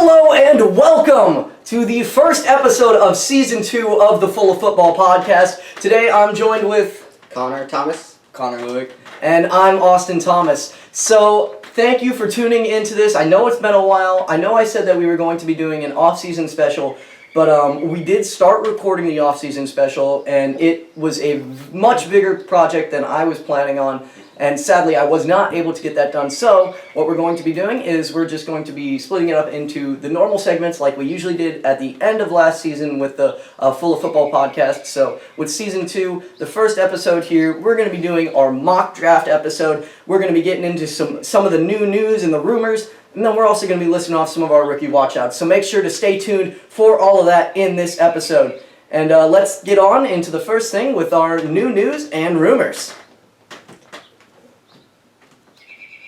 Hello and welcome to the first episode of Season 2 of the Full of Football podcast. Today I'm joined with Connor Thomas. Connor Lewick. And I'm Austin Thomas. So thank you for tuning into this. I know it's been a while. I know I said that we were going to be doing an off-season special, but we did start recording the off-season special, and it was a much bigger project than I was planning on. And sadly, I was not able to get that done. So what we're going to be doing is we're just going to be splitting it up into the normal segments like we usually did at the end of last season with the Full of Football podcast. So with Season 2, the first episode here, we're going to be doing our mock draft episode. We're going to be getting into some of the new news and the rumors. And then we're also going to be listing off some of our rookie watchouts. So make sure to stay tuned for all of that in this episode. And let's get on into the first thing with our new news and rumors.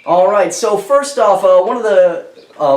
All right, so first off, one of the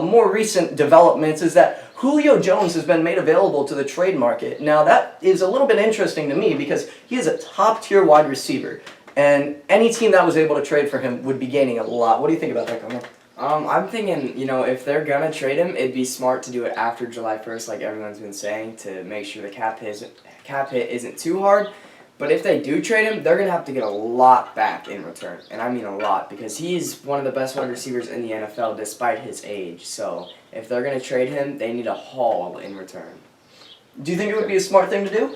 more recent developments is that Julio Jones has been made available to the trade market. Now, that is a little bit interesting to me because he is a top-tier wide receiver, and any team that was able to trade for him would be gaining a lot. What do you think about that, Connor? I'm thinking, if they're going to trade him, it'd be smart to do it after July 1st, like everyone's been saying, to make sure the cap hit isn't too hard. But if they do trade him, they're going to have to get a lot back in return. And I mean a lot, because he's one of the best wide receivers in the NFL despite his age. So if they're going to trade him, they need a haul in return. Do you think it would be a smart thing to do?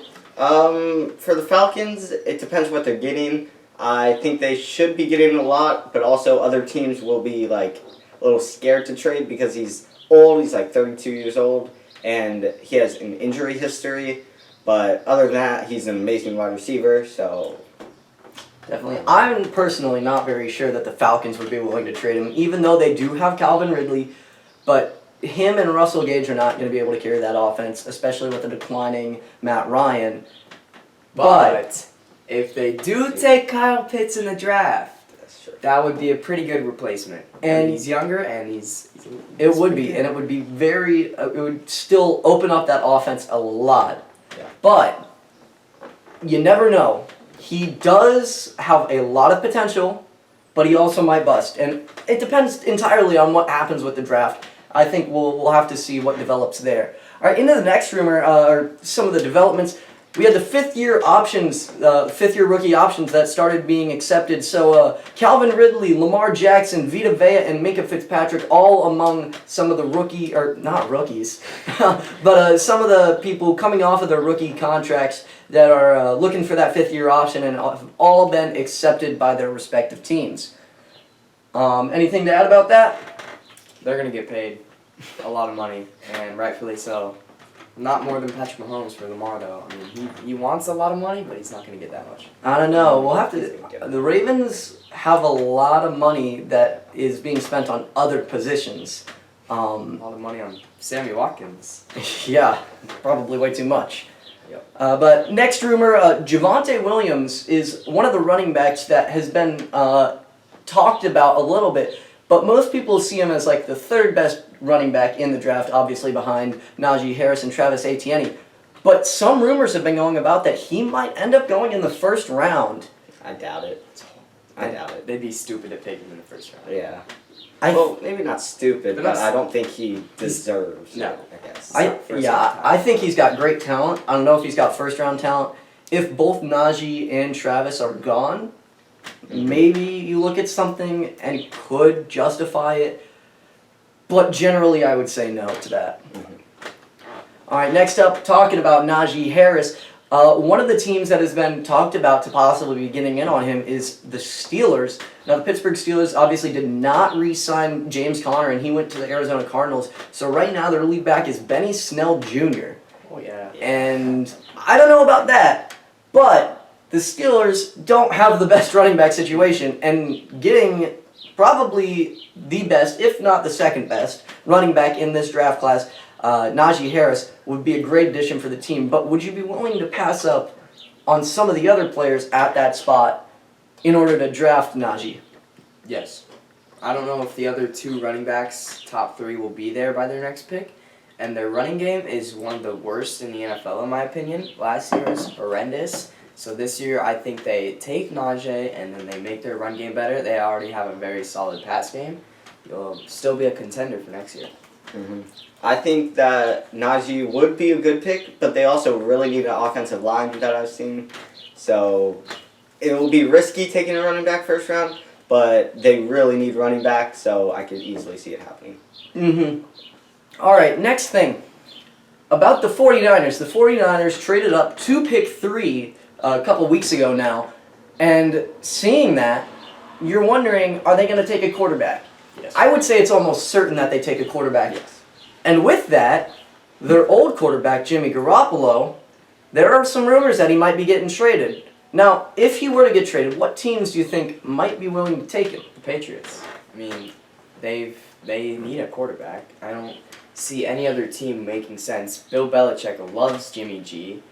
For the Falcons, it depends what they're getting. I think they should be getting a lot, but also other teams will be a little scared to trade because he's old. He's 32 years old, and he has an injury history. But other than that, he's an amazing wide receiver, so... Definitely. I'm personally not very sure that the Falcons would be willing to trade him, even though they do have Calvin Ridley. But him and Russell Gage are not going to be able to carry that offense, especially with the declining Matt Ryan. But if they do take Kyle Pitts in the draft, that would be a pretty good replacement. And he's younger, and he's it would be, and it would be very... it would still open up that offense a lot. Yeah. But you never know. He does have a lot of potential, but he also might bust. And it depends entirely on what happens with the draft. I think we'll have to see what develops there. All right, into the next rumor, or some of the developments. We had the fifth-year rookie options that started being accepted. So Calvin Ridley, Lamar Jackson, Vita Vea, and Minkah Fitzpatrick, all among some of the not rookies, but some of the people coming off of their rookie contracts that are looking for that fifth-year option and have all been accepted by their respective teams. Anything to add about that? They're going to get paid a lot of money, and rightfully so. Not more than Patrick Mahomes for Lamar, though. I mean, he wants a lot of money, but he's not going to get that much. I don't know. We'll have to... The Ravens have a lot of money that is being spent on other positions. A lot of money on Sammy Watkins. Yeah, probably way too much. Yep. But next rumor, Javonte Williams is one of the running backs that has been talked about a little bit. But most people see him as the third best running back in the draft, obviously behind Najee Harris and Travis Etienne. But some rumors have been going about that he might end up going in the first round. I doubt it. They'd be stupid to pick him in the first round. Yeah. Well, maybe not stupid, but I don't think he deserves it, I guess. I think he's got great talent. I don't know if he's got first-round talent. If both Najee and Travis are gone, maybe you look at something and could justify it. But generally, I would say no to that. Mm-hmm. All right, next up, talking about Najee Harris. One of the teams that has been talked about to possibly be getting in on him is the Steelers. Now, the Pittsburgh Steelers obviously did not re-sign James Conner, and he went to the Arizona Cardinals. So right now, their lead back is Benny Snell Jr. Oh, yeah. And I don't know about that, but the Steelers don't have the best running back situation, and getting probably the best, if not the second best, running back in this draft class, Najee Harris, would be a great addition for the team. But would you be willing to pass up on some of the other players at that spot in order to draft Najee? Yes. I don't know if the other two running backs, top three, will be there by their next pick. And their running game is one of the worst in the NFL, in my opinion. Last year was horrendous. So this year, I think they take Najee and then they make their run game better. They already have a very solid pass game. You'll still be a contender for next year. I think that Najee would be a good pick, but they also really need an offensive line that I've seen. So it will be risky taking a running back first round, but they really need running back, so I could easily see it happening. All right, next thing. About the 49ers. The 49ers traded up to pick 3 a couple weeks ago now. And seeing that, you're wondering, are they going to take a quarterback? Yes. I would say it's almost certain that they take a quarterback. Yes. And with that, their old quarterback, Jimmy Garoppolo, there are some rumors that he might be getting traded. Now, if he were to get traded, what teams do you think might be willing to take him? The Patriots. I mean, they need a quarterback. I don't see any other team making sense. Bill Belichick loves Jimmy G.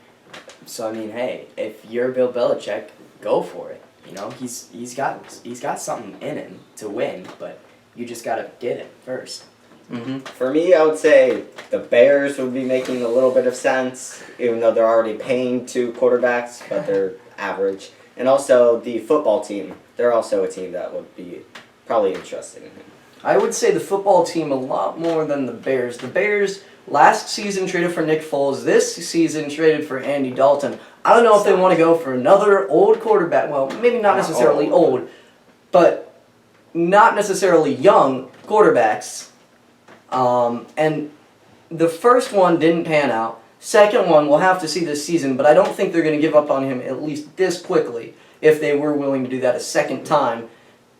So I mean, hey, if you're Bill Belichick, go for it. You know, he's got something in him to win, but you just gotta get it first. For me, I would say the Bears would be making a little bit of sense, even though they're already paying 2 quarterbacks, but they're average. And also the football team, they're also a team that would be probably interested in him. I would say the football team a lot more than the Bears. The Bears last season traded for Nick Foles. This season traded for Andy Dalton. I don't know if they want to go for another old quarterback. Well, maybe not necessarily old, but not necessarily young quarterbacks. And the first one didn't pan out. Second one, we'll have to see this season, but I don't think they're going to give up on him at least this quickly if they were willing to do that a second time.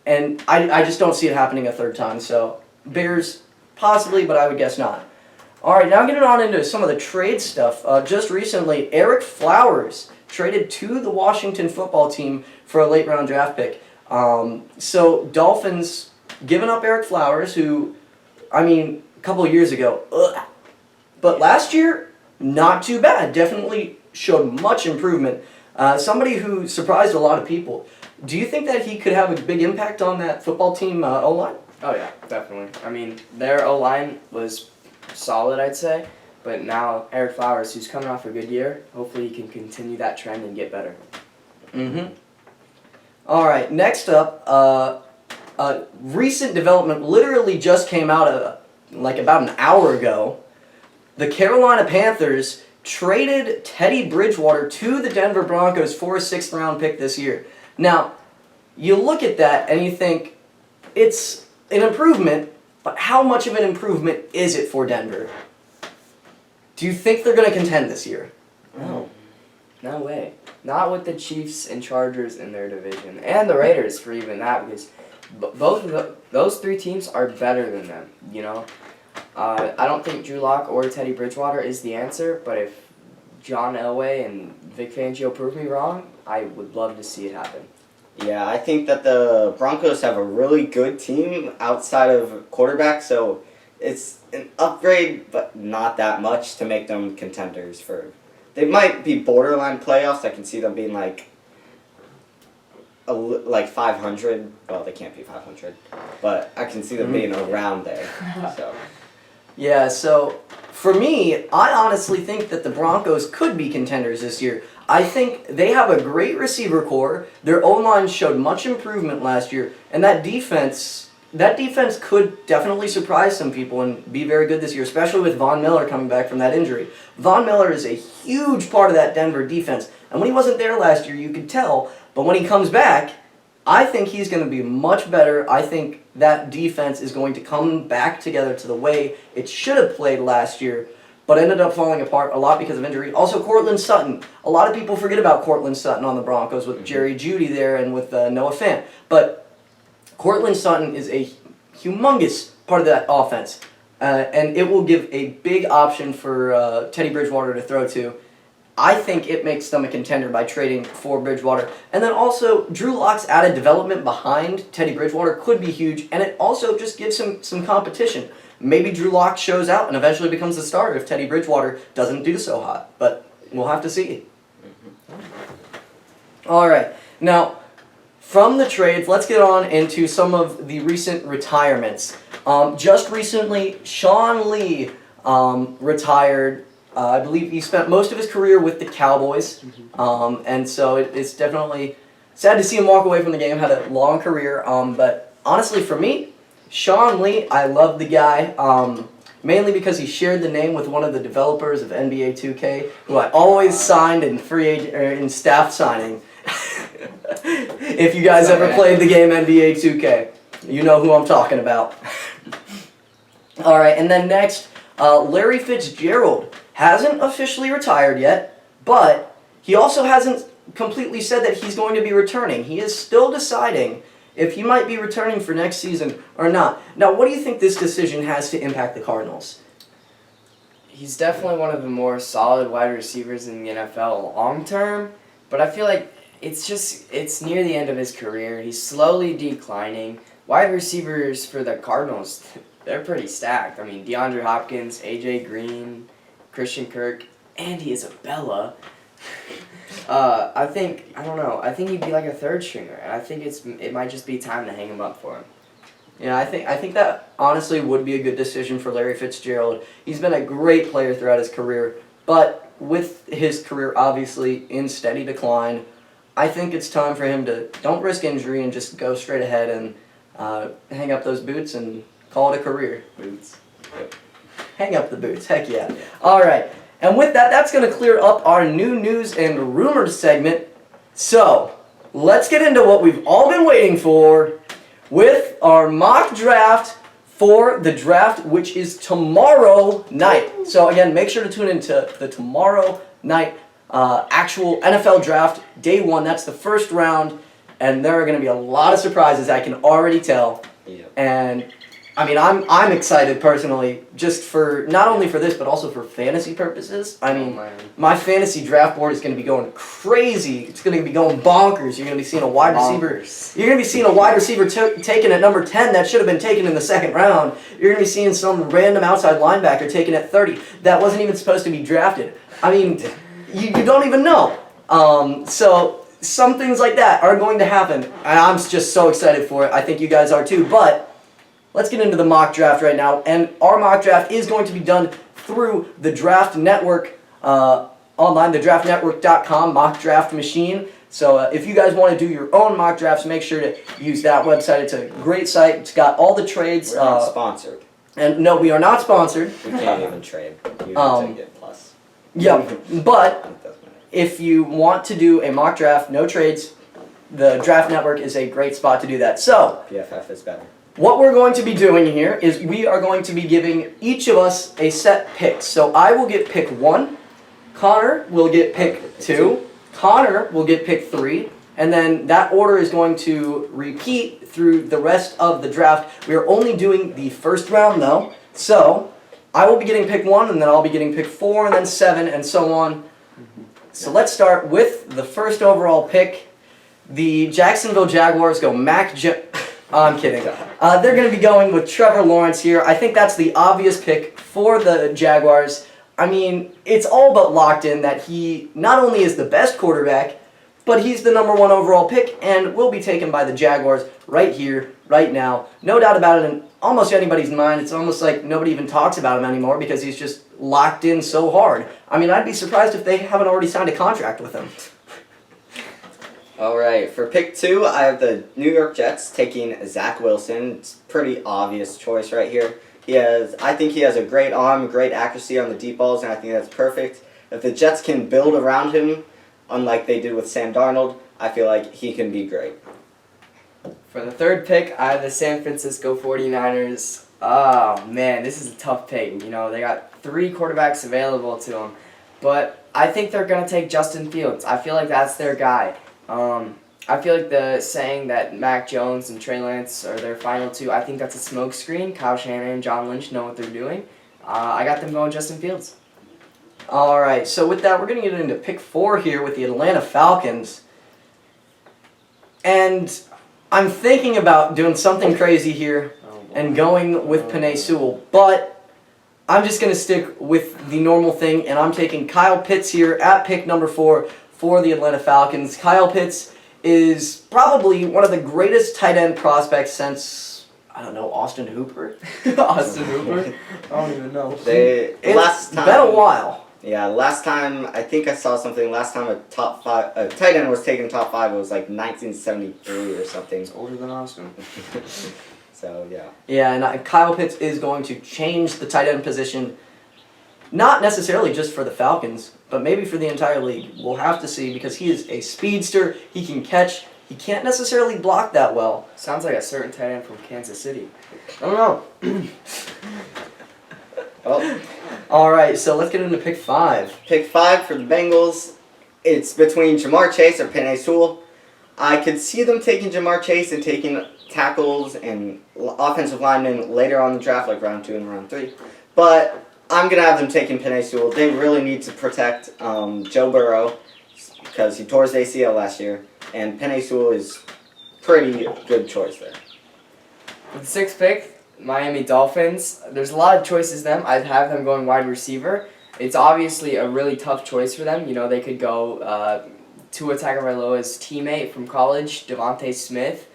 And I just don't see it happening a third time. So Bears, possibly, but I would guess not. All right, now getting on into some of the trade stuff. Just recently, Eric Flowers traded to the Washington football team for a late-round draft pick. So Dolphins giving up Eric Flowers, who, I mean, a couple of years ago, but last year, not too bad. Definitely showed much improvement. Somebody who surprised a lot of people. Do you think that he could have a big impact on that football team O-line? Oh yeah, definitely. I mean, their O-line was solid, I'd say, but now Eric Flowers, who's coming off a good year, hopefully he can continue that trend and get better. All right, next up, a recent development literally just came out like about an hour ago. The Carolina Panthers traded Teddy Bridgewater to the Denver Broncos for a 6th round pick this year. Now, you look at that and you think it's an improvement, but how much of an improvement is it for Denver? Do you think they're going to contend this year? No. No way. Not with the Chiefs and Chargers in their division. And the Raiders, for even that, because both of those 3 teams are better than them, you know? I don't think Drew Lock or Teddy Bridgewater is the answer, but if John Elway and Vic Fangio prove me wrong, I would love to see it happen. Yeah, I think that the Broncos have a really good team outside of quarterback, so it's an upgrade, but not that much to make them contenders for. They might be borderline playoffs. I can see them being like 500. Well, they can't be 500, but I can see them being around there. So. Yeah, so for me, I honestly think that the Broncos could be contenders this year. I think they have a great receiver core. Their O-line showed much improvement last year, and that defense could definitely surprise some people and be very good this year, especially with Von Miller coming back from that injury. Von Miller is a huge part of that Denver defense, and when he wasn't there last year, you could tell, but when he comes back, I think he's going to be much better. I think that defense is going to come back together to the way it should have played last year, but ended up falling apart a lot because of injury. Also, Courtland Sutton. A lot of people forget about Courtland Sutton on the Broncos with Jerry Jeudy there and with Noah Fant. But Courtland Sutton is a humongous part of that offense, and it will give a big option for Teddy Bridgewater to throw to. I think it makes them a contender by trading for Bridgewater. And then also, Drew Lock's added development behind Teddy Bridgewater could be huge, and it also just gives him some competition. Maybe Drew Lock shows out and eventually becomes the starter if Teddy Bridgewater doesn't do so hot. But we'll have to see. All right. Now, from the trades, let's get on into some of the recent retirements. Just recently, Sean Lee retired. I believe he spent most of his career with the Cowboys, and so it's definitely sad to see him walk away from the game. Had a long career, but honestly, for me, Sean Lee, I love the guy. mainly because he shared the name with one of the developers of NBA 2K, who I always signed in in staff signing. If you guys ever played the game NBA 2K, you know who I'm talking about. All right, and then next, Larry Fitzgerald hasn't officially retired yet, but he also hasn't completely said that he's going to be returning. He is still deciding if he might be returning for next season or not. Now, what do you think this decision has to impact the Cardinals? He's definitely one of the more solid wide receivers in the NFL long term, but I feel like it's near the end of his career. He's slowly declining. Wide receivers for the Cardinals, they're pretty stacked. I mean, DeAndre Hopkins, AJ Green, Christian Kirk, Andy Isabella. I don't know. I think he'd be like a third stringer, and I think it might just be time to hang him up for him. Yeah, I think that honestly would be a good decision for Larry Fitzgerald. He's been a great player throughout his career, but with his career obviously in steady decline, I think it's time for him to don't risk injury and just go straight ahead and hang up those boots and call it a career. Boots. Hang up the boots. Heck yeah. All right. And with that, that's going to clear up our new news and rumors segment. So, let's get into what we've all been waiting for with our mock draft for the draft, which is tomorrow night. So, again, make sure to tune into the tomorrow night actual NFL draft, day one. That's the first round, and there are going to be a lot of surprises, I can already tell. Yeah. And I mean, I'm excited personally, just for not only for this, but also for fantasy purposes. I mean, my fantasy draft board is going to be going crazy. It's going to be going bonkers. You're going to be seeing a wide receiver. You're going to be seeing a wide receiver taken at number 10 that should have been taken in the second round. You're going to be seeing some random outside linebacker taken at 30 that wasn't even supposed to be drafted. I mean, you don't even know. So some things like that are going to happen, and I'm just so excited for it. I think you guys are too, but let's get into the mock draft right now, and our mock draft is going to be done through the Draft Network online, thedraftnetwork.com mock draft machine. So if you guys want to do your own mock drafts, make sure to use that website. It's a great site. It's got all the trades. We're not sponsored. And no, we are not sponsored. We can't even trade. You have to get plus. Yep, but if you want to do a mock draft, no trades, the Draft Network is a great spot to do that. So PFF is better. what we're going to be doing here is we are going to be giving each of us a set pick. So I will get pick 1, Connor will get pick 2, Connor will get pick 3, and then that order is going to repeat through the rest of the draft. We are only doing the first round though, so I will be getting pick 1, and then I'll be getting pick 4, and then 7, and so on. So let's start with the first overall pick. The Jacksonville Jaguars go I'm kidding. They're going to be going with Trevor Lawrence here. I think that's the obvious pick for the Jaguars. I mean, it's all but locked in that he not only is the best quarterback, but he's the number 1 overall pick and will be taken by the Jaguars right here, right now. No doubt about it in almost anybody's mind. It's almost like nobody even talks about him anymore because he's just locked in so hard. I mean, I'd be surprised if they haven't already signed a contract with him. All right, for pick 2, I have the New York Jets taking Zach Wilson. It's a pretty obvious choice right here. I think he has a great arm, great accuracy on the deep balls, and I think that's perfect. If the Jets can build around him, unlike they did with Sam Darnold, I feel like he can be great. For the third pick, I have the San Francisco 49ers. Oh, man, this is a tough pick. You know, they got 3 quarterbacks available to them. But I think they're going to take Justin Fields. I feel like that's their guy. I feel like the saying that Mac Jones and Trey Lance are their final 2, I think that's a smokescreen. Kyle Shanahan and John Lynch know what they're doing. I got them going Justin Fields. All right, so with that, we're going to get into pick 4 here with the Atlanta Falcons. And I'm thinking about doing something crazy here and going with Penei Sewell, but I'm just going to stick with the normal thing, and I'm taking Kyle Pitts here at pick number 4 for the Atlanta Falcons. Kyle Pitts is probably one of the greatest tight end prospects since, I don't know, Austin Hooper? Austin Hooper? I don't even know. It's been a while. Yeah, last time, I think I saw something, last time a tight end was taken top 5, it was like 1973 or something. It's older than Austin. So yeah. Yeah, and Kyle Pitts is going to change the tight end position, not necessarily just for the Falcons, but maybe for the entire league. We'll have to see because he is a speedster. He can catch. He can't necessarily block that well. Sounds like a certain tight end from Kansas City. I don't know. Well, All right, so let's get into pick 5. pick 5 for the Bengals. It's between Jamar Chase or Penei Sewell. I could see them taking Jamar Chase and taking tackles and offensive linemen later on in the draft, like round 2 and round 3. But I'm going to have them taking Penei Sewell. They really need to protect Joe Burrow because he tore his ACL last year. And Penei Sewell is pretty good choice there. With the 6th pick, Miami Dolphins. There's a lot of choices them. I'd have them going wide receiver. It's obviously a really tough choice for them. You know, they could go Tua Tagovailoa's teammate from college, Devontae Smith,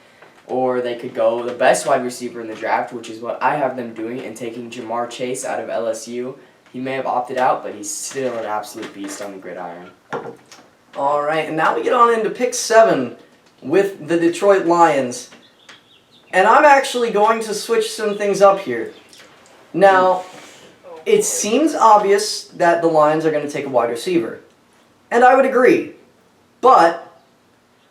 or they could go the best wide receiver in the draft, which is what I have them doing, and taking Jamar Chase out of LSU. He may have opted out, but he's still an absolute beast on the gridiron. All right, and now we get on into pick 7 with the Detroit Lions. And I'm actually going to switch some things up here. Now, it seems obvious that the Lions are going to take a wide receiver. And I would agree. But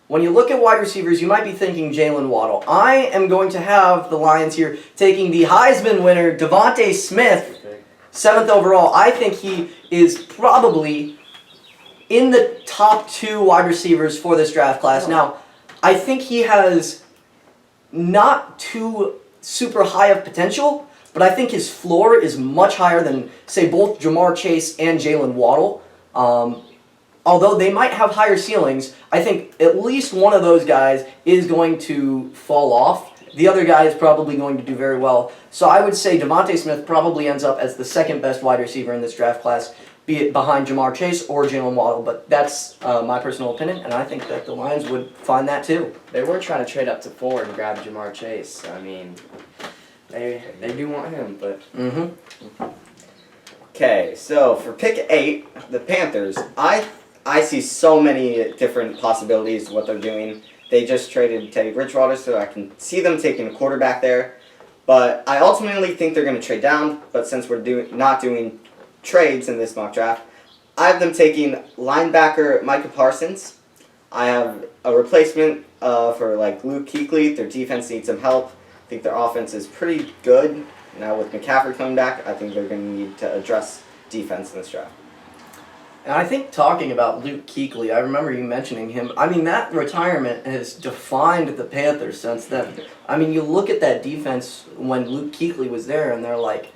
when you look at wide receivers, you might be thinking Jalen Waddle. I am going to have the Lions here taking the Heisman winner, Devontae Smith, 7th overall. I think he is probably in the top 2 wide receivers for this draft class. Now, I think he has not too super high of potential, but I think his floor is much higher than, say, both Jamar Chase and Jalen Waddle. Although they might have higher ceilings, I think at least one of those guys is going to fall off. The other guy is probably going to do very well. So I would say Devontae Smith probably ends up as the 2nd best wide receiver in this draft class, be it behind Jamar Chase or Jalen Waddle. But that's my personal opinion, and I think that the Lions would find that too. They were trying to trade up to 4 and grab Jamar Chase. I mean, they do want him, but... Mm-hmm. Okay, so for pick 8, the Panthers, I see so many different possibilities of what they're doing. They just traded Teddy Bridgewater, so I can see them taking a quarterback there. But I ultimately think they're going to trade down, but since we're not doing trades in this mock draft, I have them taking linebacker Micah Parsons. I have a replacement for like Luke Kuechly. Their defense needs some help. I think their offense is pretty good. Now with McCaffrey coming back, I think they're going to need to address defense in this draft. And I think talking about Luke Kuechly, I remember you mentioning him. I mean, that retirement has defined the Panthers since then. I mean, you look at that defense when Luke Kuechly was there, and they're like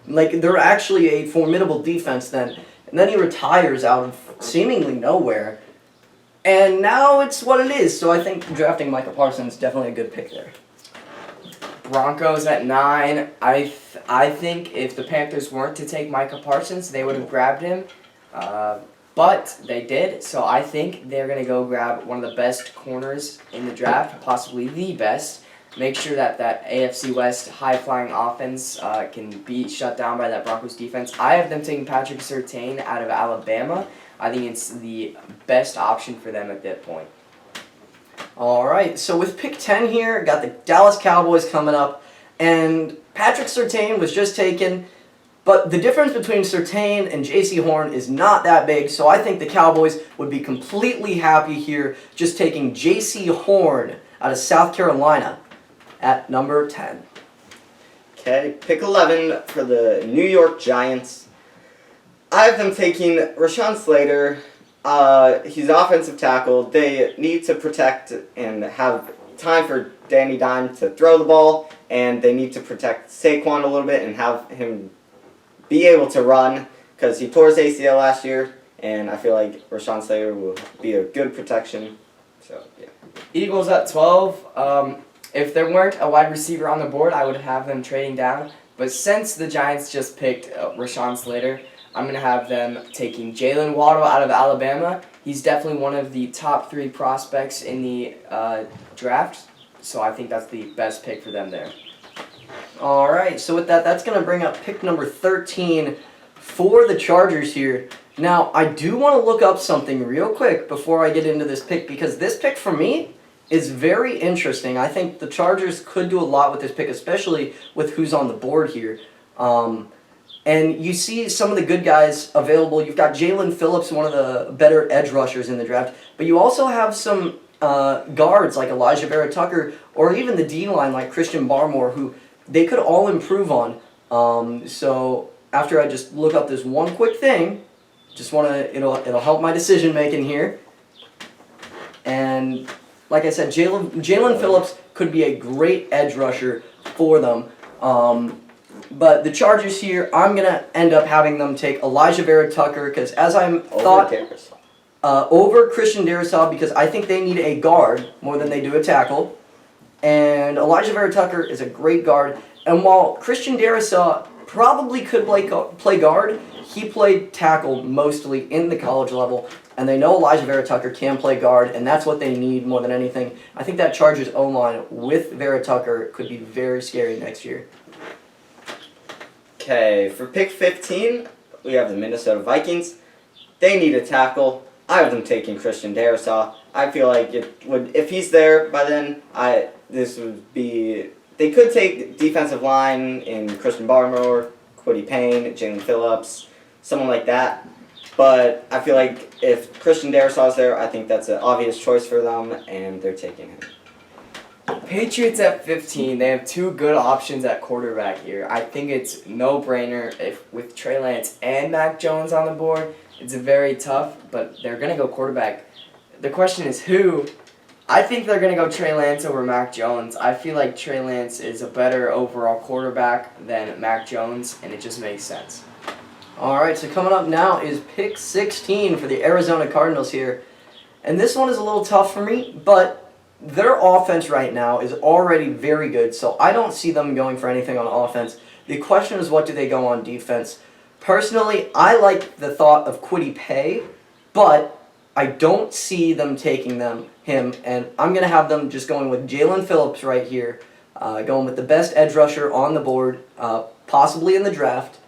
they're actually a formidable defense then. And then he retires out of seemingly nowhere. And now it's what it is. So I think drafting Micah Parsons is definitely a good pick there. Broncos at 9. I think if the Panthers weren't to take Micah Parsons, they would have grabbed him. But they did, so I think they're going to go grab one of the best corners in the draft, possibly the best. Make sure that AFC West high-flying offense can be shut down by that Broncos defense. I have them taking Patrick Surtain out of Alabama. I think it's the best option for them at that point. All right, so with pick 10 here, got the Dallas Cowboys coming up, and Patrick Surtain was just taken, but the difference between Surtain and J.C. Horn is not that big, so I think the Cowboys would be completely happy here just taking J.C. Horn out of South Carolina at number 10. Okay, pick 11 for the New York Giants. I have them taking Rashawn Slater. He's an offensive tackle. They need to protect and have time for Danny Dimes to throw the ball, and they need to protect Saquon a little bit and have him be able to run because he tore his ACL last year, and I feel like Rashawn Slater will be a good protection. So, yeah. Eagles at 12. If there weren't a wide receiver on the board, I would have them trading down. But since the Giants just picked Rashawn Slater, I'm going to have them taking Jalen Waddle out of Alabama. He's definitely one of the top 3 prospects in the draft, so I think that's the best pick for them there. All right, so with that, that's going to bring up pick number 13 for the Chargers here. Now, I do want to look up something real quick before I get into this pick, because this pick for me is very interesting. I think the Chargers could do a lot with this pick, especially with who's on the board here. And you see some of the good guys available. You've got Jalen Phillips, one of the better edge rushers in the draft, but you also have some guards like Elijah Vera Tucker, or even the D line like Christian Barmore, who they could all improve on. So after I just look up this one quick thing, it'll help my decision making here. And like I said, Jalen Phillips could be a great edge rusher for them. But the Chargers here, I'm going to end up having them take Elijah Vera Tucker because as I thought, over Christian Darrisaw, because I think they need a guard more than they do a tackle. And Elijah Vera Tucker is a great guard. And while Christian Darrisaw probably could play guard, he played tackle mostly in the college level. And they know Elijah Vera Tucker can play guard, and that's what they need more than anything. I think that Chargers O-line with Vera Tucker could be very scary next year. Okay, for pick 15, we have the Minnesota Vikings. They need a tackle. I have them taking Christian Darrisaw. I feel like if he's there by then, they could take defensive line in Christian Barmore, Kwity Paye, Jalen Phillips, someone like that. But I feel like if Christian Darrisaw is there, I think that's an obvious choice for them, and they're taking him. Patriots at 15, they have two good options at quarterback here. I think it's no-brainer with Trey Lance and Mac Jones on the board. It's very tough, but they're going to go quarterback. The question is who? I think they're going to go Trey Lance over Mac Jones. I feel like Trey Lance is a better overall quarterback than Mac Jones, and it just makes sense. All right, so coming up now is pick 16 for the Arizona Cardinals here. And this one is a little tough for me, but their offense right now is already very good, so I don't see them going for anything on offense. The question is, what do they go on defense? Personally, I like the thought of Kwity Paye, but I don't see them taking him, and I'm going to have them just going with Jalen Phillips right here, going with the best edge rusher on the board, possibly in the draft,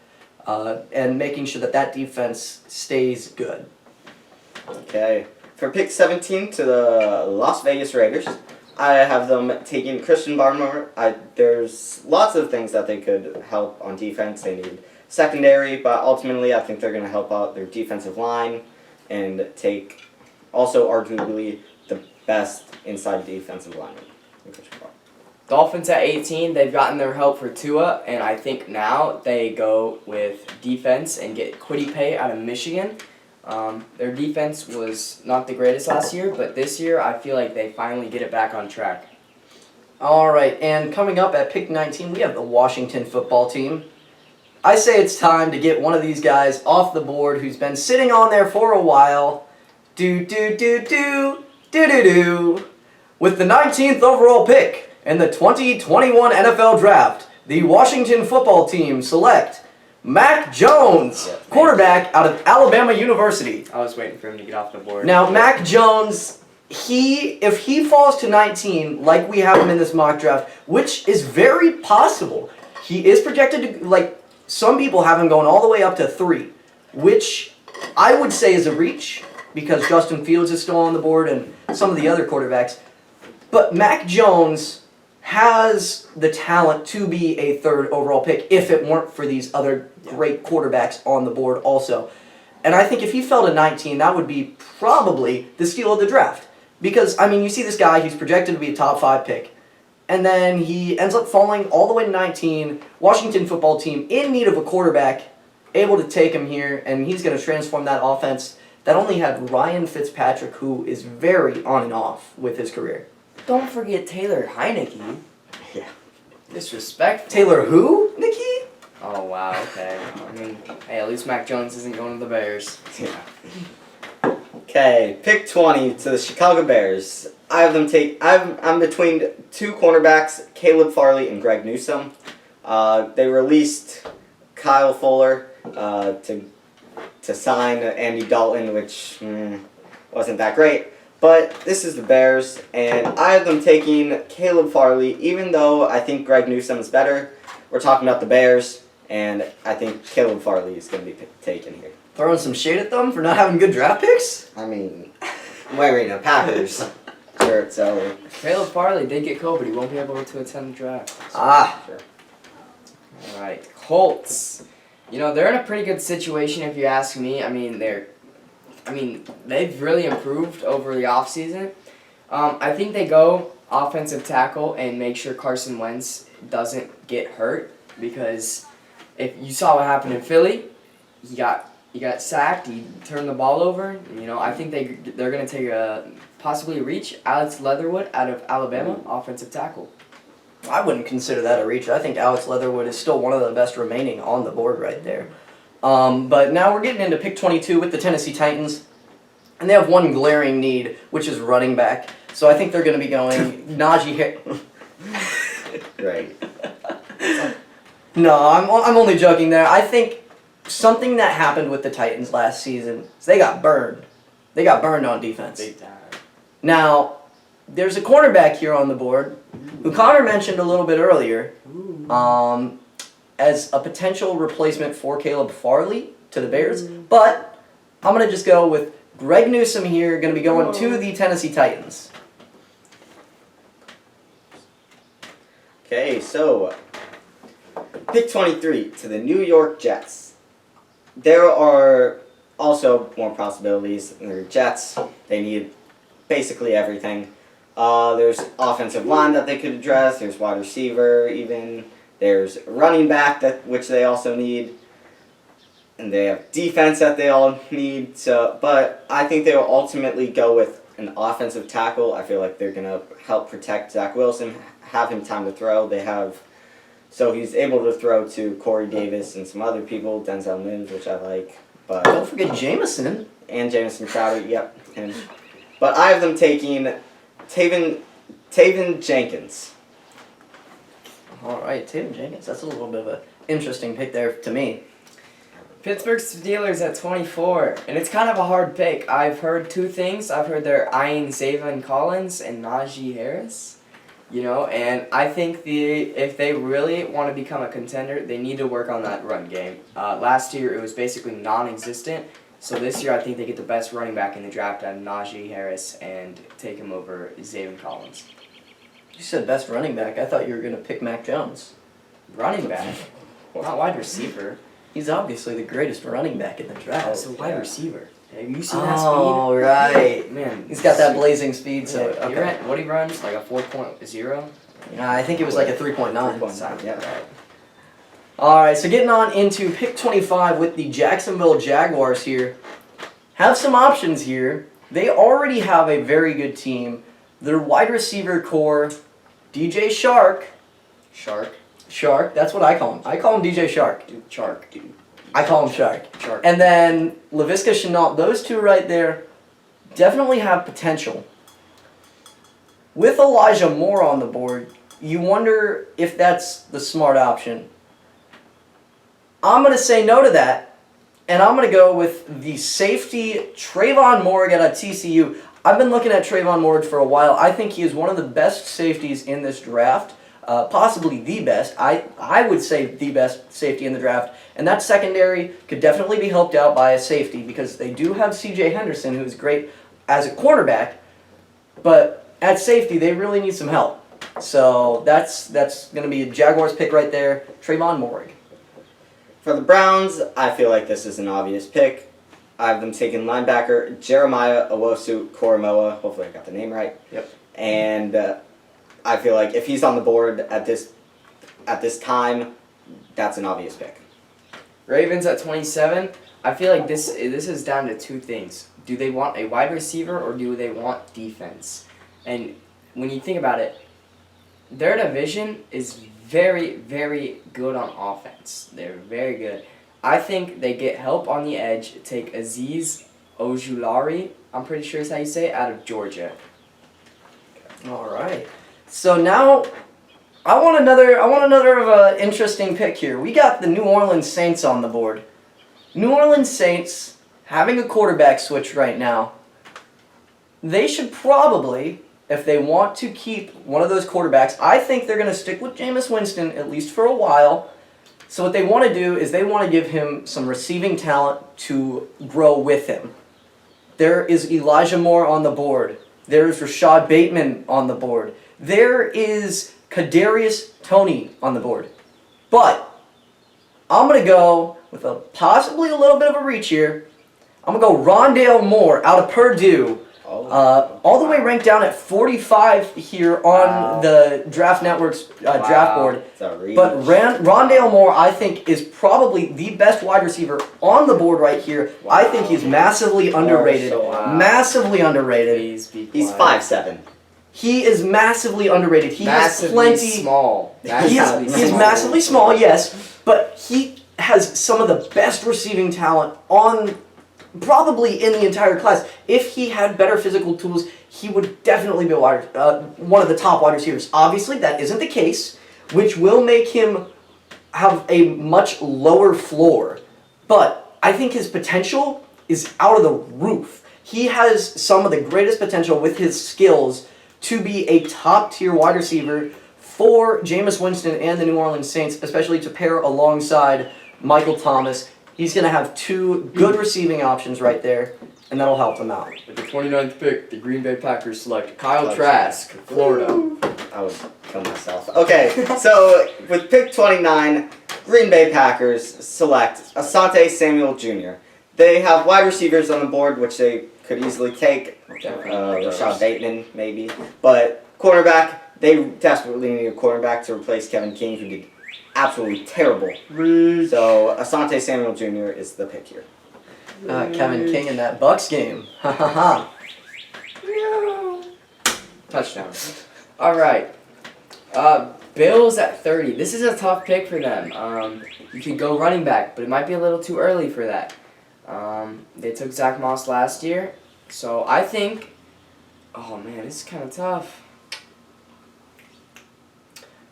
and making sure that defense stays good. Okay. For pick 17 to the Las Vegas Raiders, I have them taking Christian Barmore. There's lots of things that they could help on defense. They need secondary, but ultimately I think they're going to help out their defensive line and take also arguably the best inside defensive lineman. Dolphins at 18, they've gotten their help for Tua, and I think now they go with defense and get Kwity Paye out of Michigan. Their defense was not the greatest last year, but this year I feel like they finally get it back on track. All right, and coming up at pick 19, we have the Washington football team. I say it's time to get one of these guys off the board who's been sitting on there for a while. With the 19th overall pick in the 2021 NFL Draft, the Washington football team select Mac Jones, quarterback out of Alabama University. I was waiting for him to get off the board. Now, Mac Jones, if he falls to 19, like we have him in this mock draft, which is very possible, he is projected to, some people have him going all the way up to 3, which I would say is a reach because Justin Fields is still on the board and some of the other quarterbacks. But Mac Jones has the talent to be a 3rd overall pick if it weren't for these other great quarterbacks on the board also. And I think if he fell to 19, that would be probably the steal of the draft. Because, you see this guy, he's projected to be a top 5 pick. And then he ends up falling all the way to 19. Washington football team in need of a quarterback, able to take him here, and he's going to transform that offense that only had Ryan Fitzpatrick, who is very on and off with his career. Don't forget Taylor Heineke. Yeah. Disrespectful. Taylor who, Nikki? Oh, wow, okay. Hey, at least Mac Jones isn't going to the Bears. Yeah. Okay, pick 20 to the Chicago Bears. I have them I'm between 2 cornerbacks, Caleb Farley and Greg Newsome. They released Kyle Fuller to sign Andy Dalton, which wasn't that great. But this is the Bears, and I have them taking Caleb Farley, even though I think Greg Newsome is better. We're talking about the Bears, and I think Caleb Farley is going to be taken here. Throwing some shade at them for not having good draft picks? Wearing a Packers injured, so Caleb Farley did get COVID. He won't be able to attend the draft. Ah, All right, Colts. You know, they're in a pretty good situation if you ask me. I mean, they've really improved over the offseason. I think they go offensive tackle and make sure Carson Wentz doesn't get hurt, because if you saw what happened in Philly, he got sacked, he turned the ball over. You know, I think they're going to take possibly reach Alex Leatherwood out of Alabama, offensive tackle. I wouldn't consider that a reach. I think Alex Leatherwood is still one of the best remaining on the board right there. But now we're getting into pick 22 with the Tennessee Titans. And they have one glaring need, which is running back. So I think they're going to be going Najee right. No, I'm only joking there. I think something that happened with the Titans last season is they got burned. They got burned on defense. Big time. Now, there's a cornerback here on the board who Connor mentioned a little bit earlier as a potential replacement for Caleb Farley to the Bears. But I'm going to just go with Greg Newsome here, going to be going to the Tennessee Titans. Okay, so pick 23 to the New York Jets. There are also more possibilities. They're Jets. They need basically everything. There's offensive line that they could address. There's wide receiver even. There's running back which they also need. And they have defense that they all need. So, but I think they will ultimately go with an offensive tackle. I feel like they're going to help protect Zach Wilson, have him time to throw. So he's able to throw to Corey Davis and some other people, Denzel Mims, which I like. But Don't forget Jameson. and Jamison Crowder, yep, him. But I have them taking Taven Jenkins. All right, Taven Jenkins. That's a little bit of an interesting pick there to me. Pittsburgh Steelers at 24, and it's kind of a hard pick. I've heard two things. I've heard they're eyeing Zayvon Collins and Najee Harris, you know, and I think if they really want to become a contender, they need to work on that run game. Last year it was basically non-existent, so this year I think they get the best running back in the draft out of Najee Harris and take him over Zayvon Collins. You said best running back. I thought you were going to pick Mac Jones. Running back, not wide receiver. He's obviously the greatest running back in the draft. It's a wide receiver. Have you seen that speed? Oh, right. Man, He's got that blazing speed, so Yeah, okay. what he runs, like a 4.0? Yeah, I think it was like a 3.9. 3.9, yeah. Right. All right, so getting on into pick 25 with the Jacksonville Jaguars here. Have some options here. They already have a very good team. Their wide receiver core, DJ Shark, that's what I call him. I call him DJ Shark. Dude, Shark, dude. I call him Shark. Shark. And then Laviska Shenault, those two right there definitely have potential. With Elijah Moore on the board, you wonder if that's the smart option. I'm going to say no to that, and I'm going to go with the safety Trayvon Morgan at TCU. I've been looking at Trayvon Morgan for a while. I think he is one of the best safeties in this draft. Possibly the best. I would say the best safety in the draft. And that secondary could definitely be helped out by a safety because they do have C.J. Henderson, who is great as a cornerback. But at safety, they really need some help. So that's going to be a Jaguars pick right there. Trayvon Morgan. For the Browns, I feel like this is an obvious pick. I have them taking linebacker Jeremiah Owusu-Koramoah. Hopefully I got the name right. Yep. And I feel like if he's on the board at this time, that's an obvious pick. Ravens at 27. I feel like this is down to two things. Do they want a wide receiver or do they want defense? And when you think about it, their division is very, very good on offense. They're very good. I think they get help on the edge. Take Azeez Ojulari, I'm pretty sure is how you say it, out of Georgia. All right. So now, I want another of a interesting pick here. We got the New Orleans Saints on the board. New Orleans Saints having a quarterback switch right now. They should probably, if they want to keep one of those quarterbacks, I think they're going to stick with Jameis Winston at least for a while. So what they want to do is they want to give him some receiving talent to grow with him. There is Elijah Moore on the board. There's Rashad Bateman on the board. There is Kadarius Toney on the board. But I'm going to go with possibly a little bit of a reach here. I'm going to go Rondale Moore out of Purdue. All the way ranked down at 45 here on the Draft Network's draft board. But Rondale Moore, I think, is probably the best wide receiver on the board right here. I think he's massively underrated. Massively underrated. Please be He's quiet. 5'7". He is massively underrated. He has Massively plenty. small. He's massively small, yes, but he has some of the best receiving talent on probably in the entire class. If he had better physical tools, he would definitely be one of the top wide receivers. Obviously, that isn't the case, which will make him have a much lower floor. But I think his potential is out of the roof. He has some of the greatest potential with his skills to be a top-tier wide receiver for Jameis Winston and the New Orleans Saints, especially to pair alongside Michael Thomas. He's going to have two good receiving options right there, and that'll help him out. With the 29th pick, the Green Bay Packers select Kyle Trask, Florida. I would kill myself. Okay, so with pick 29, Green Bay Packers select Asante Samuel Jr. They have wide receivers on the board, which they could easily take. Rashad Bateman, maybe. But cornerback, they desperately need a cornerback to replace Kevin King, who did absolutely terrible. So Asante Samuel Jr. is the pick here. Kevin King in that Bucks game. Ha ha ha. Touchdown. All right. Bills at 30. This is a tough pick for them. You could go running back, but it might be a little too early for that. They took Zach Moss last year, so I think. Oh man, this is kind of tough.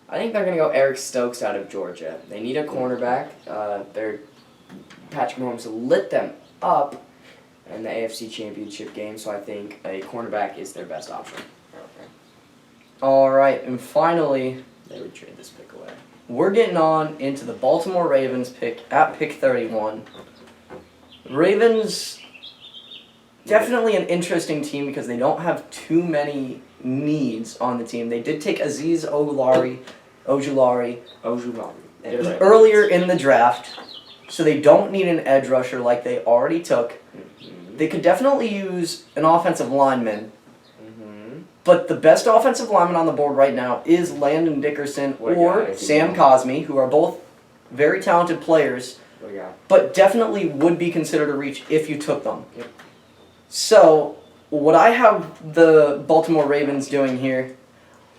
I think they're gonna go Eric Stokes out of Georgia. They need a cornerback. Their Patrick Mahomes lit them up in the AFC Championship game, so I think a cornerback is their best option. All right, and finally, They would trade this pick away. we're getting on into the Baltimore Ravens pick at pick 31. Ravens, definitely an interesting team because they don't have too many needs on the team. They did take Azeez Ojulari earlier in the draft, so they don't need an edge rusher like they already took. They could definitely use an offensive lineman, but the best offensive lineman on the board right now is Landon Dickerson or Sam Cosmi, who are both very talented players, but definitely would be considered a reach if you took them. Yep. So, what I have the Baltimore Ravens doing here,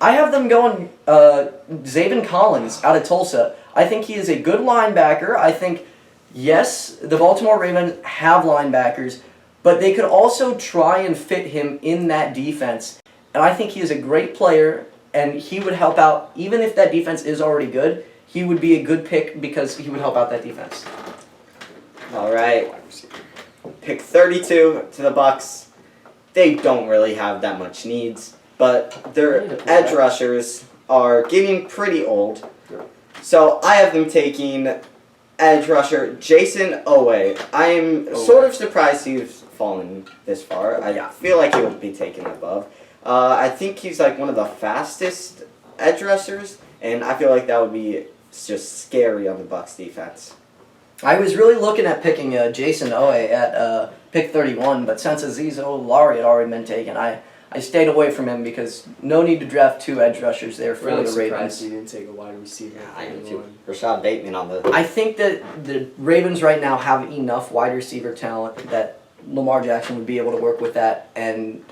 I have them going Zaven Collins out of Tulsa. I think he is a good linebacker. I think, yes, the Baltimore Ravens have linebackers, but they could also try and fit him in that defense. And I think he is a great player, and he would help out, even if that defense is already good, he would be a good pick because he would help out that defense. All right. Pick 32 to the Bucks. They don't really have that much needs, but their edge rushers are getting pretty old. So I have them taking edge rusher Jason Owe. I am sort of surprised he's fallen this far. I feel like he would be taken above. I think he's like one of the fastest edge rushers, and I feel like that would be just scary on the Bucks defense. I was really looking at picking Jason Owe at pick 31, but since Azeez Ojulari had already been taken, I stayed away from him because no need to draft two edge rushers there for Really the surprised Ravens. you didn't take a wide receiver. I am too. Rashad Bateman on the... I think that the Ravens right now have enough wide receiver talent that Lamar Jackson would be able to work with that, and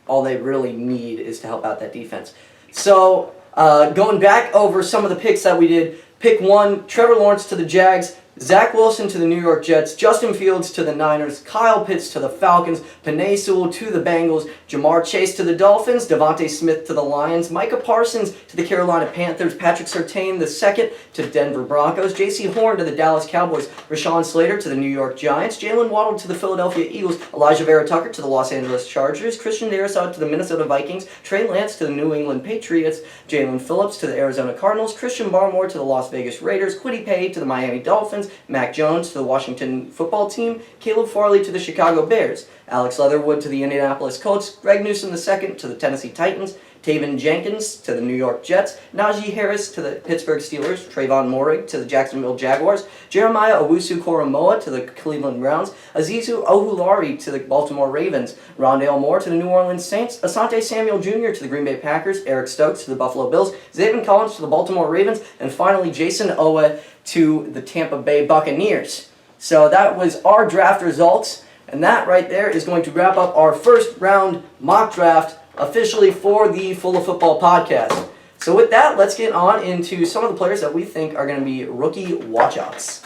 all they really need is to help out that defense. So, going back over some of the picks that we did, pick 1, Trevor Lawrence to the Jags, Zach Wilson to the New York Jets, Justin Fields to the Niners, Kyle Pitts to the Falcons, Penei Sewell to the Bengals, Jamar Chase to the Dolphins, Devontae Smith to the Lions, Micah Parsons to the Carolina Panthers, Patrick Surtain II to Denver Broncos, J.C. Horn to the Dallas Cowboys, Rashawn Slater to the New York Giants, Jalen Waddle to the Philadelphia Eagles, Elijah Vera Tucker to the Los Angeles Chargers, Christian Darrisaw to the Minnesota Vikings, Trey Lance to the New England Patriots, Jalen Phillips to the Arizona Cardinals, Christian Barmore to the Las Vegas Raiders, Kwity Paye to the Miami Dolphins, Falcons, Mac Jones to the Washington football team, Caleb Farley to the Chicago Bears, Alex Leatherwood to the Indianapolis Colts, Greg Newsome II to the Tennessee Titans, Taven Jenkins to the New York Jets, Najee Harris to the Pittsburgh Steelers, Trayvon Moehrig to the Jacksonville Jaguars, Jeremiah Owusu-Koramoah to the Cleveland Browns, Azizu Ohulari to the Baltimore Ravens, Rondale Moore to the New Orleans Saints, Asante Samuel Jr. to the Green Bay Packers, Eric Stokes to the Buffalo Bills, Zaven Collins to the Baltimore Ravens, and finally Jason Owe to the Tampa Bay Buccaneers. So that was our draft results, and that right there is going to wrap up our first round mock draft officially for the Full of Football podcast. So with that, let's get on into some of the players that we think are going to be rookie watchouts.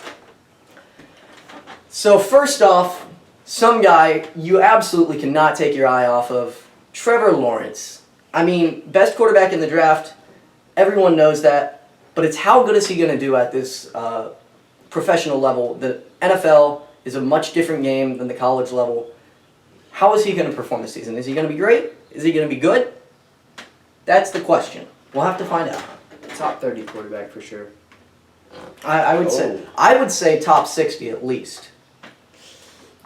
So first off, some guy you absolutely cannot take your eye off of, Trevor Lawrence. I mean, best quarterback in the draft, everyone knows that, but it's how good is he going to do at this professional level? The NFL is a much different game than the college level. How is he going to perform this season? Is he going to be great? Is he going to be good? That's the question. We'll have to find out. Top 30 quarterback for sure. I would say top 60 at least.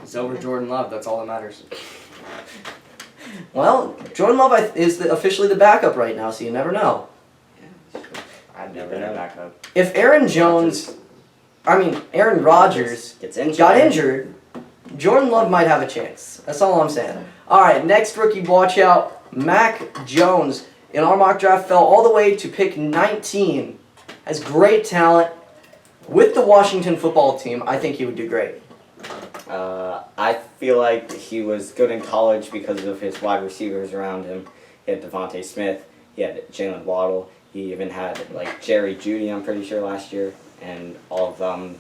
He's over Jordan Love. That's all that matters. Well, Jordan Love is officially the backup right now, so you never know. I'd never know back up. If Aaron Rodgers got injured, Jordan Love might have a chance. That's all I'm saying. All right, next rookie watchout, Mac Jones. In our mock draft, fell all the way to pick 19. Has great talent. With the Washington football team, I think he would do great. I feel like he was good in college because of his wide receivers around him. He had Devontae Smith. He had Jalen Waddle. He even had Jerry Jeudy, I'm pretty sure, last year. And all of them.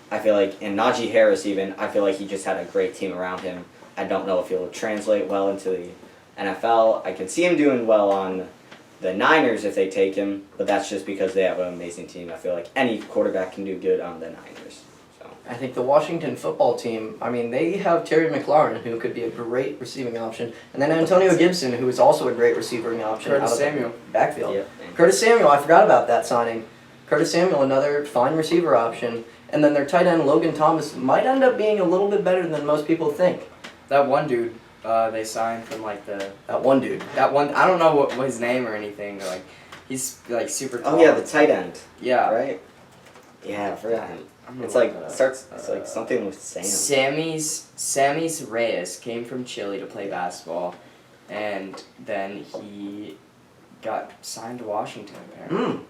I feel like, and Najee Harris even, I feel like he just had a great team around him. I don't know if he'll translate well into the NFL. I can see him doing well on the Niners if they take him, but that's just because they have an amazing team. I feel like any quarterback can do good on the Niners. So I think the Washington football team, they have Terry McLaurin, who could be a great receiving option, and then Antonio Gibson, who is also a great receiving option Curtis out of Samuel. the backfield. Yep. Curtis Samuel, I forgot about that signing. Curtis Samuel, another fine receiver option. And then their tight end, Logan Thomas, might end up being a little bit better than most people think. That one dude they signed from That one dude. That one, I don't know what his name or anything. He's super tall. Oh yeah, the tight end. Yeah. Right? Yeah, I forgot him. It's something with Sam. Sammy's Reyes came from Chile to play basketball, and then he got signed to Washington apparently.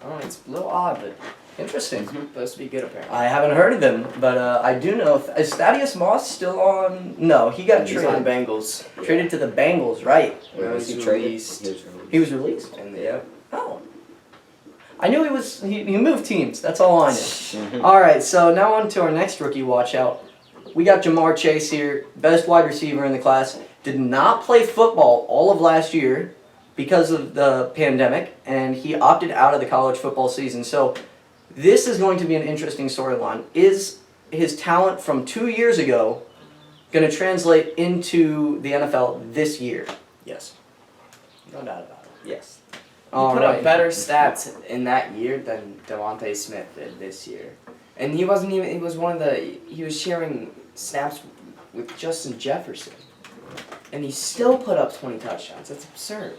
Oh, it's a little odd, but Interesting. supposed to be good apparently. I haven't heard of him, but I do know. Is Thaddeus Moss still on? No, he got He's on traded. Bengals. Traded to the Bengals, right? Where was he He was traded? released. He was released? And yep. Oh. I knew he moved teams. That's all I knew. Mhm. All right, so now on to our next rookie watchout. We got Jamar Chase here, best wide receiver in the class. Did not play football all of last year because of the pandemic, and he opted out of the college football season. So this is going to be an interesting storyline. Is his talent from 2 years ago going to translate into the NFL this year? Yes. No doubt about it. Yes. He All put right. up better stats in that year than Devontae Smith did this year. And he wasn't even, he was sharing snaps with Justin Jefferson. And he still put up 20 touchdowns. That's absurd.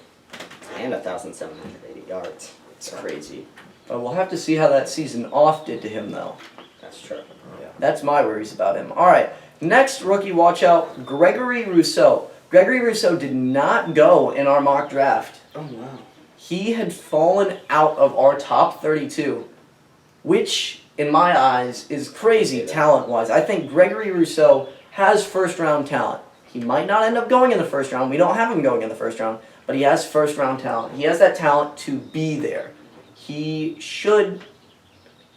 And 1,780 yards. It's crazy. But we'll have to see how that season off did to him, though. That's true. That's my worries about him. All right, next rookie watchout, Gregory Rousseau. Gregory Rousseau did not go in our mock draft. Oh, wow. He had fallen out of our top 32, which, in my eyes, is crazy talent-wise. I think Gregory Rousseau has first-round talent. He might not end up going in the first round. We don't have him going in the first round, but he has first-round talent. He has that talent to be there. He should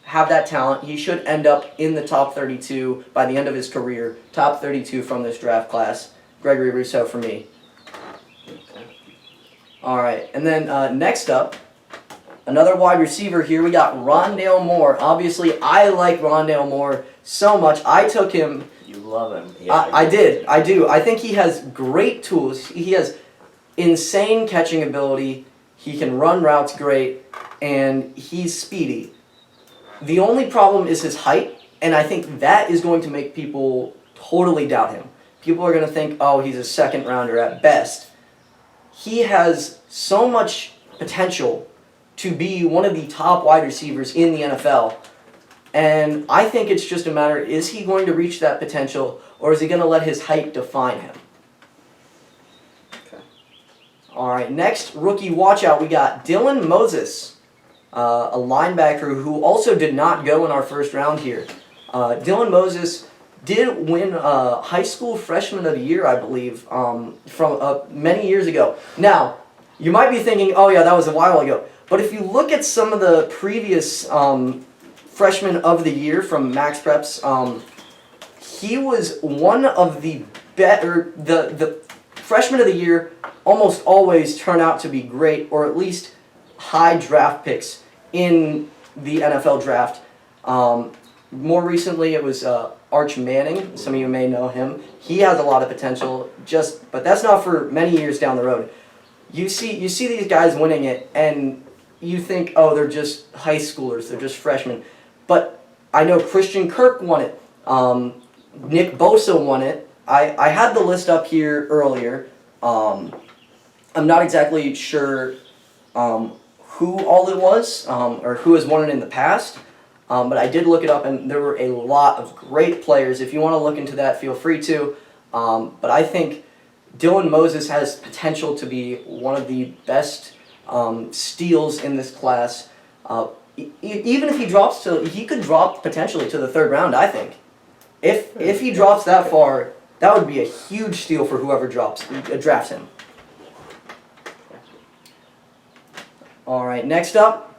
have that talent. He should end up in the top 32 by the end of his career. Top 32 from this draft class. Gregory Rousseau for me. All right, and then next up, another wide receiver here. We got Rondale Moore. Obviously, I like Rondale Moore so much. I took him. You love him. Yeah, I did. I do. I think he has great tools. He has insane catching ability. He can run routes great, and he's speedy. The only problem is his height, and I think that is going to make people totally doubt him. People are going to think, oh, he's a second rounder at best. He has so much potential to be one of the top wide receivers in the NFL. And I think it's just a matter, is he going to reach that potential, or is he going to let his height define him? Okay. All right, next rookie watchout, we got Dylan Moses, a linebacker who also did not go in our first round here. Dylan Moses did win high school freshman of the year, I believe, from many years ago. Now, you might be thinking, oh yeah, that was a while ago. But if you look at some of the previous freshman of the year from Max Preps, he was one of the better, the freshman of the year almost always turn out to be great, or at least high draft picks in the NFL draft. More recently, it was Arch Manning. Some of you may know him. He has a lot of potential, but that's not for many years down the road. You see these guys winning it, and you think, oh, they're just high schoolers, they're just freshmen. But I know Christian Kirk won it. Nick Bosa won it. I had the list up here earlier. I'm not exactly sure who all it was, or who has won it in the past. But I did look it up, and there were a lot of great players. If you want to look into that, feel free to. But I think Dylan Moses has potential to be one of the best steals in this class. Even if he could drop potentially to the third round, I think. If he drops that far, that would be a huge steal for whoever drafts him. All right, next up,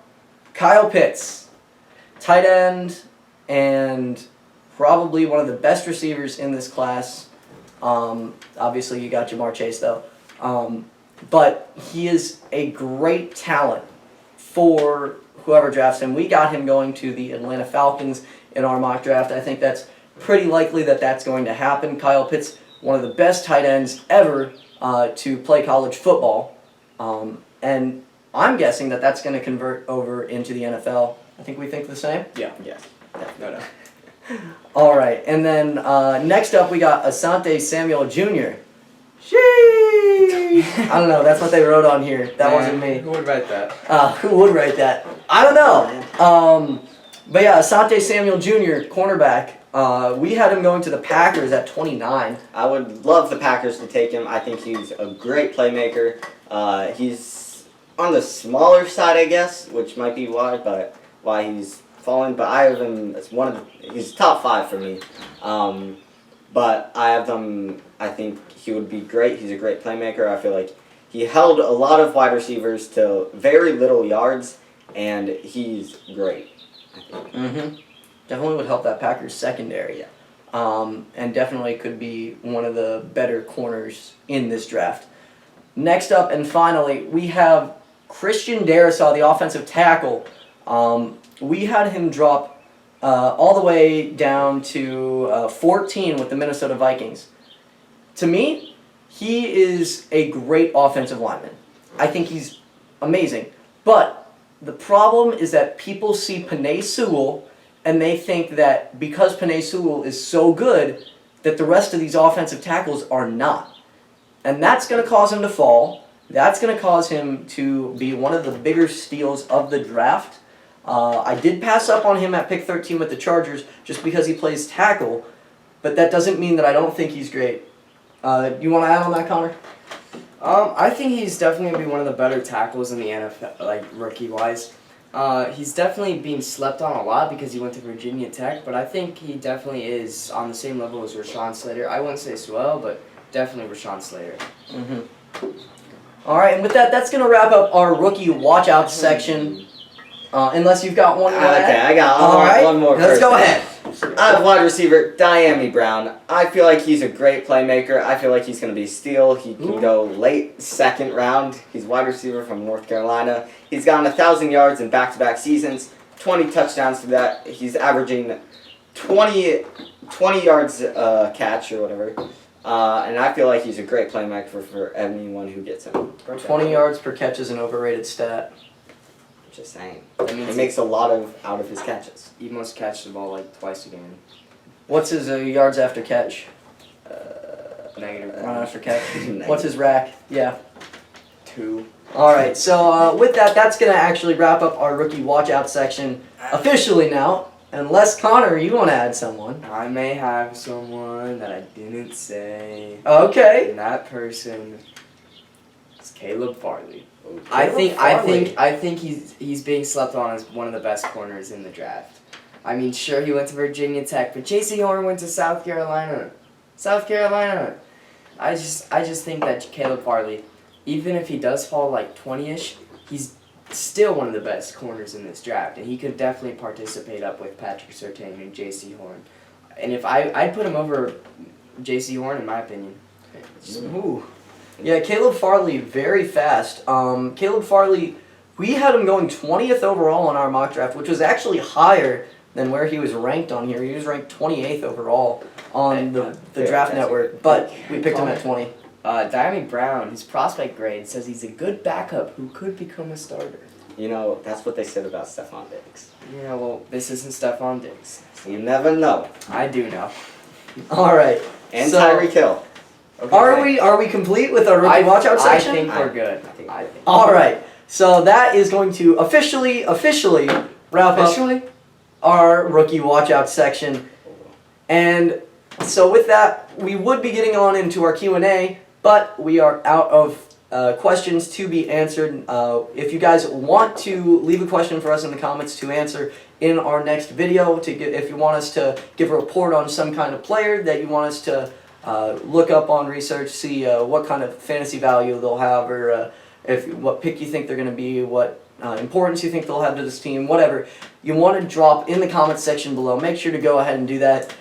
Kyle Pitts, tight end and probably one of the best receivers in this class. Obviously, you got Jamar Chase though, but he is a great talent for whoever drafts him. We got him going to the Atlanta Falcons in our mock draft. I think that's pretty likely that that's going to happen. Kyle Pitts, one of the best tight ends ever to play college football, and I'm guessing that that's going to convert over into the NFL. I think we think the same. Yeah. Yeah. No. All right, and then next up we got Asante Samuel Jr. Sheesh! I don't know. That's what they wrote on here. That wasn't me. Who would write that? Who would write that? I don't know. But yeah, Asante Samuel Jr., cornerback. We had him going to the Packers at 29. I would love the Packers to take him. I think he's a great playmaker. He's on the smaller side, I guess, which might be why he's fallen. But I have him as he's top 5 for me. But I have them. I think he would be great. He's a great playmaker. I feel like he held a lot of wide receivers to very little yards, and he's great. Mm-hmm. Definitely would help that Packers secondary. Yeah. And definitely could be one of the better corners in this draft. Next up and finally, we have Christian Darrisaw, the offensive tackle. We had him drop all the way down to 14 with the Minnesota Vikings. To me, he is a great offensive lineman. I think he's amazing. But the problem is that people see Penei Sewell and they think that because Penei Sewell is so good, that the rest of these offensive tackles are not. And that's going to cause him to fall. That's going to cause him to be one of the bigger steals of the draft. I did pass up on him at pick 13 with the Chargers just because he plays tackle, but that doesn't mean that I don't think he's great. You want to add on that, Connor? I think he's definitely going to be one of the better tackles in the NFL, like rookie-wise. He's definitely being slept on a lot because he went to Virginia Tech, but I think he definitely is on the same level as Rashawn Slater. I wouldn't say Sewell, but definitely Rashawn Slater. Mm-hmm. All right, and with that, that's going to wrap up our rookie watch-out section. Unless you've got one more. Okay, I got one more. Let's go ahead. I have wide receiver Diami Brown. I feel like he's a great playmaker. I feel like he's going to be a steal. He can go late second round. He's wide receiver from North Carolina. He's gotten 1,000 yards in back-to-back seasons, 20 touchdowns to that. He's averaging 20 yards catch or whatever. And I feel like he's a great playmaker for anyone who gets him. 20 yards per catch is an overrated stat. Just saying. That He means makes a lot out of his catches. he must catch the ball like twice a game. What's his yards after catch? Negative Run one, after catch. What's his rack? Yeah. 2. All right. So with that, that's gonna actually wrap up our rookie watch out section officially now. Unless Connor, you want to add someone? I may have someone that I didn't say. Okay. And that person is Caleb Farley. Caleb I think he's being slept on as one of the best corners in the draft. I mean, sure, he went to Virginia Tech, but J.C. Horn went to South Carolina. South Carolina. I just think that Caleb Farley, even if he does fall like 20-ish, he's still one of the best corners in this draft, and he could definitely participate up with Patrick Surtain and J.C. Horn. And if I'd put him over J.C. Horn in my opinion. Ooh. Yeah, Caleb Farley, very fast. Caleb Farley, we had him going 20th overall in our mock draft, which was actually higher than where he was ranked on here. He was ranked 28th overall on the Draft Network, but we picked him at 20. Diami Brown, his prospect grade says he's a good backup who could become a starter. You know, that's what they said about Stephon Diggs. Yeah, well, this isn't Stephon Diggs. You never know. I do know. All right. And So- Tyreek Hill. Okay, Are we complete with our rookie watch out section? I think we're good. I think. All right. So that is going to officially wrap up our rookie watch out section. And so with that, we would be getting on into our Q&A, but we are out of questions to be answered. If you guys want to leave a question for us in the comments to answer in our next video, if you want us to give a report on some kind of player that you want us to look up on research, see what kind of fantasy value they'll have, or what pick you think they're going to be, what importance you think they'll have to this team, whatever you want to drop in the comments section below. Make sure to go ahead and do that.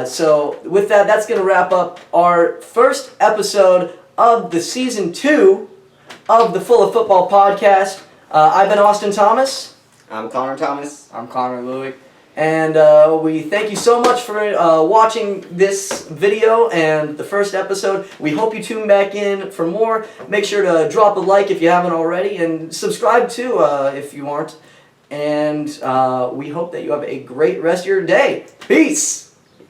So with that, that's going to wrap up our first episode of the season 2 of the Full of Football podcast. I've been Austin Thomas. I'm Connor Thomas. I'm Connor Lewick. And we thank you so much for watching this video and the first episode. We hope you tune back in for more. Make sure to drop a like if you haven't already, and subscribe too if you aren't. And we hope that you have a great rest of your day. Peace!